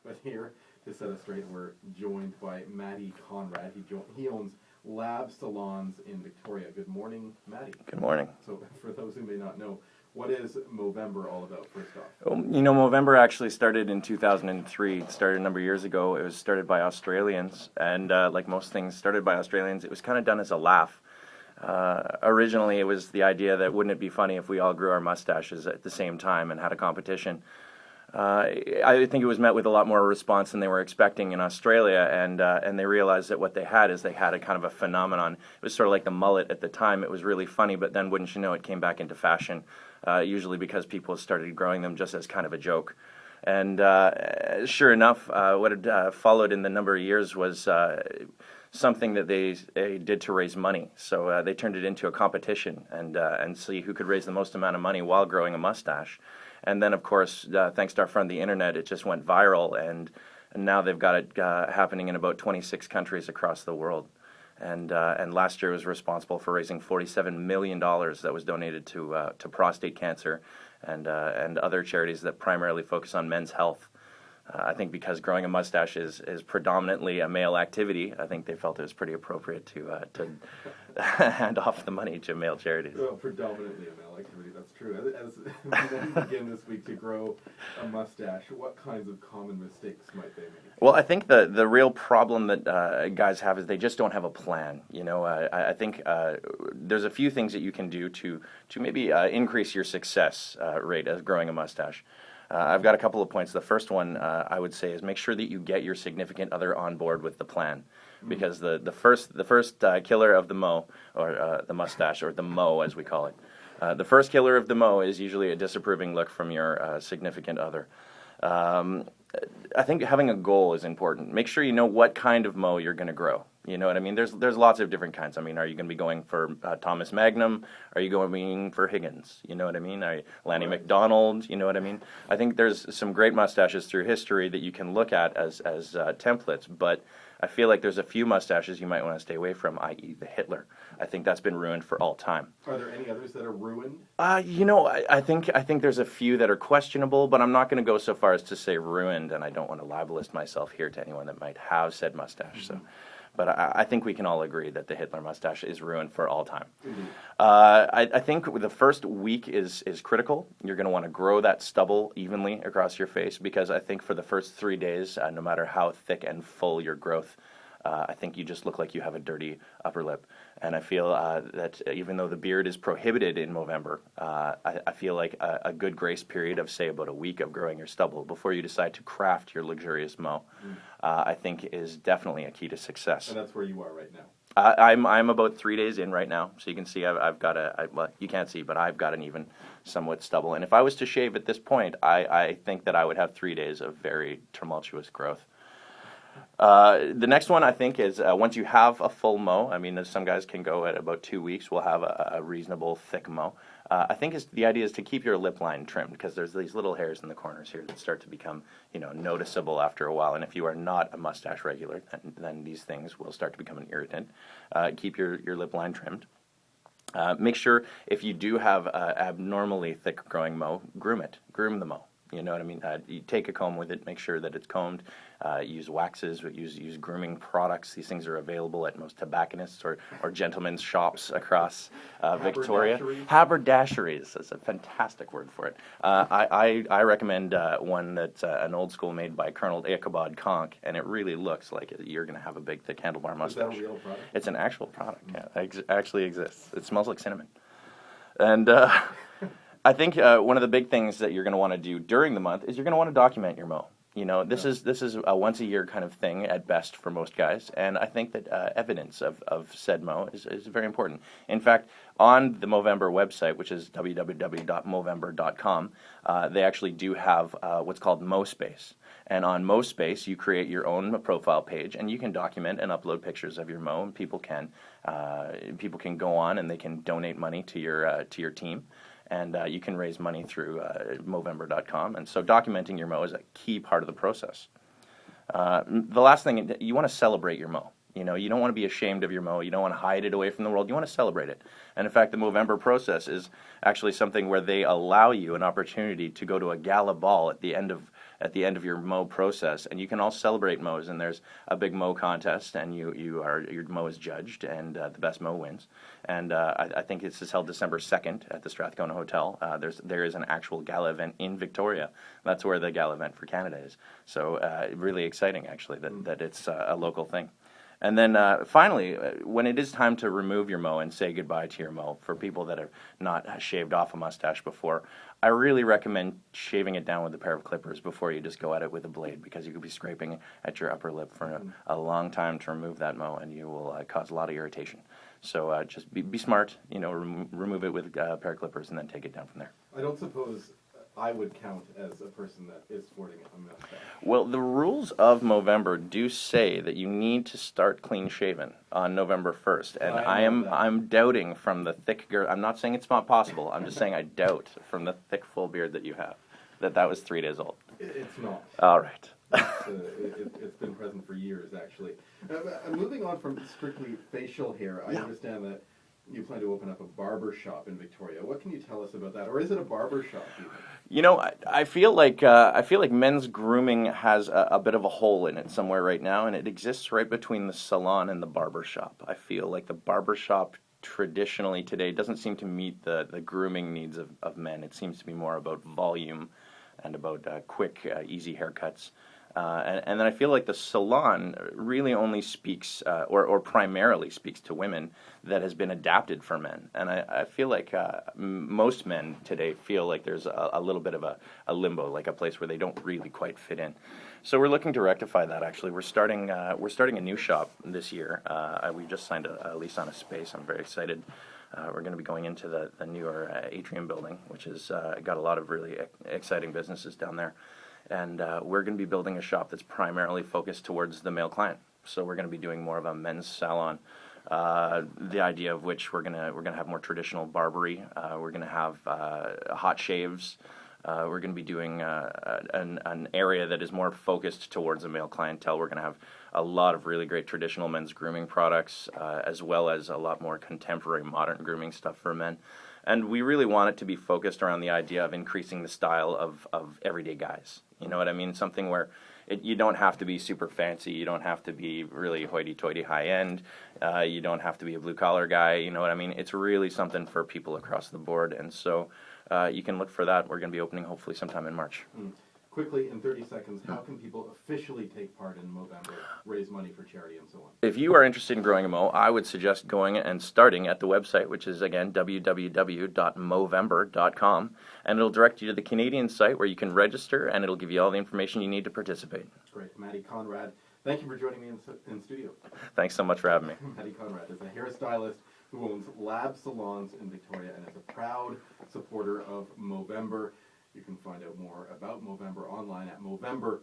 But here, to set us straight, we're joined by Matty Conrad. He owns Lab Salons in Victoria. Good morning, Matty. Good morning. So for those who may not know, what is Movember all about, first off? Movember actually started in 2003. It started a number of years ago. It was started by Australians, and like most things started by Australians, it was kind of done as a laugh. Originally, it was the idea that wouldn't it be funny if we all grew our mustaches at the same time and had a competition. I think it was met with a lot more response than they were expecting in Australia, and they realized that what they had is they had a kind of a phenomenon. It was sort of like the mullet at the time. It was really funny, but then wouldn't you know, it came back into fashion, usually because people started growing them just as kind of a joke. And sure enough, what had followed in the number of years was something that they did to raise money. So they turned it into a competition and see who could raise the most amount of money while growing a mustache. And then, of course, thanks to our friend the internet, it just went viral, and now they've got it happening in about 26 countries across the world. And last year was responsible for raising $47 million that was donated to prostate cancer and other charities that primarily focus on men's health. I think because growing a mustache is predominantly a male activity, I think they felt it was pretty appropriate to hand off the money to male charities. Well, predominantly a male activity, that's true. As we begin this week to grow a mustache, what kinds of common mistakes might they make? Well, I think the real problem that guys have is they just don't have a plan. I think there's a few things that you can do to maybe increase your success rate as growing a mustache. I've got a couple of points. The first one I would say is make sure that you get your significant other on board with the plan, because the first killer of the mo, or the mustache, or the mo as we call it, the first killer of the mo is usually a disapproving look from your significant other. I think having a goal is important. Make sure you know what kind of mo you're going to grow. You know what I mean? There's lots of different kinds. I mean, are you going to be going for Thomas Magnum? Are you going for Higgins? You know what I mean? Are you Lanny McDonald? You know what I mean? I think there's some great mustaches through history that you can look at as templates, but I feel like there's a few mustaches you might want to stay away from, i.e. the Hitler. I think that's been ruined for all time. Are there any others that are ruined? I think there's a few that are questionable, but I'm not going to go so far as to say ruined, and I don't want to libelist myself here to anyone that might have said mustache. So. But I think we can all agree that the Hitler mustache is ruined for all time. Mm-hmm. I think the first week is critical. You're going to want to grow that stubble evenly across your face, because I think for the first 3 days, no matter how thick and full your growth, I think you just look like you have a dirty upper lip. And I feel that even though the beard is prohibited in Movember, I feel like a good grace period of, say, about a week of growing your stubble before you decide to craft your luxurious mo, I think is definitely a key to success. And that's where you are right now. I'm about 3 days in right now, so you can see I've got well, you can't see, but I've got an even somewhat stubble. And if I was to shave at this point, I think that I would have 3 days of very tumultuous growth. The next one, I think, is once you have a full mo. I mean, some guys can go at about 2 weeks. We'll have a reasonable thick mo. I think the idea is to keep your lip line trimmed, because there's these little hairs in the corners here that start to become, noticeable after a while. And if you are not a mustache regular, then these things will start to become an irritant. Keep your lip line trimmed. Make sure if you do have abnormally thick growing mo, groom it. Groom the mo. You know what I mean? You take a comb with it, make sure that it's combed. Use waxes, use grooming products. These things are available at most tobacconists or gentlemen's shops across Victoria. Haberdasheries. That's a fantastic word for it. I recommend one that's an old school made by Colonel Ichabod Conk, and it really looks like you're going to have a big, thick handlebar mustache. Is that a real product? It's an actual product, yeah. It actually exists. It smells like cinnamon. And I think one of the big things that you're going to want to do during the month is you're going to want to document your mo. This is a once a year kind of thing at best for most guys, and I think that evidence of said mo is very important. In fact, on the Movember website, which is www.movember.com, they actually do have what's called MoSpace. And on MoSpace, you create your own profile page, and you can document and upload pictures of your mo, and people can go on and they can donate money to your team. And you can raise money through Movember.com. And so documenting your mo is a key part of the process. The last thing, you want to celebrate your mo. You know, you don't want to be ashamed of your mow. You don't want to hide it away from the world. You want to celebrate it. And in fact, the Movember process is actually something where they allow you an opportunity to go to a gala ball at the end of your mow process, and you can all celebrate mows. And there's a big mow contest, and your mow is judged, and the best mow wins. And I think this is held December 2nd at the Strathcona Hotel. There is an actual gala event in Victoria. That's where the gala event for Canada is. So really exciting, actually, that it's a local thing. And then finally, when it is time to remove your mow and say goodbye to your mow, for people that have not shaved off a mustache before, I really recommend shaving it down with a pair of clippers before you just go at it with a blade, because you could be scraping at your upper lip for a long time to remove that mow, and you will cause a lot of irritation. So just be smart, remove it with a pair of clippers and then take it down from there. I don't suppose I would count as a person that is sporting a mustache. Well, the rules of Movember do say that you need to start clean shaven on November 1st, and I'm doubting from the thick I'm not saying it's not possible. I'm just saying I doubt from the thick full beard that you have that was 3 days old. It's not. All right. It's been present for years, actually. Moving on from strictly facial hair, I understand that you plan to open up a barber shop in Victoria. What can you tell us about that, or is it a barber shop even? You know, I feel like men's grooming has a bit of a hole in it somewhere right now, and it exists right between the salon and the barber shop. I feel like the barber shop traditionally today doesn't seem to meet the grooming needs of men. It seems to be more about volume and about quick, easy haircuts. And then I feel like the salon really only speaks, or primarily speaks to women, that has been adapted for men. And I feel like most men today feel like there's a little bit of a limbo, like a place where they don't really quite fit in. So we're looking to rectify that, actually. We're starting a new shop this year. We just signed a lease on a space. I'm very excited. We're going to be going into the newer atrium building, which has got a lot of really exciting businesses down there. And we're going to be building a shop that's primarily focused towards the male client. So we're going to be doing more of a men's salon. The idea of which we're going to have more traditional barbery. We're going to have hot shaves. We're going to be doing an area that is more focused towards the male clientele. We're going to have a lot of really great traditional men's grooming products, as well as a lot more contemporary modern grooming stuff for men. And we really want it to be focused around the idea of increasing the style of everyday guys. You know what I mean? Something where you don't have to be super fancy. You don't have to be really hoity-toity high-end. You don't have to be a blue-collar guy. You know what I mean? It's really something for people across the board. And so you can look for that. We're going to be opening hopefully sometime in March. Quickly, in 30 seconds, how can people officially take part in Movember, raise money for charity, and so on? If you are interested in growing a mow, I would suggest going and starting at the website, which is, again, www.movember.com, and it'll direct you to the Canadian site where you can register, and it'll give you all the information you need to participate. Great. Matty Conrad, thank you for joining me in studio. Thanks so much for having me. Matty Conrad is a hairstylist who owns Lab Salons in Victoria and is a proud supporter of Movember. You can find out more about Movember online at movember.com.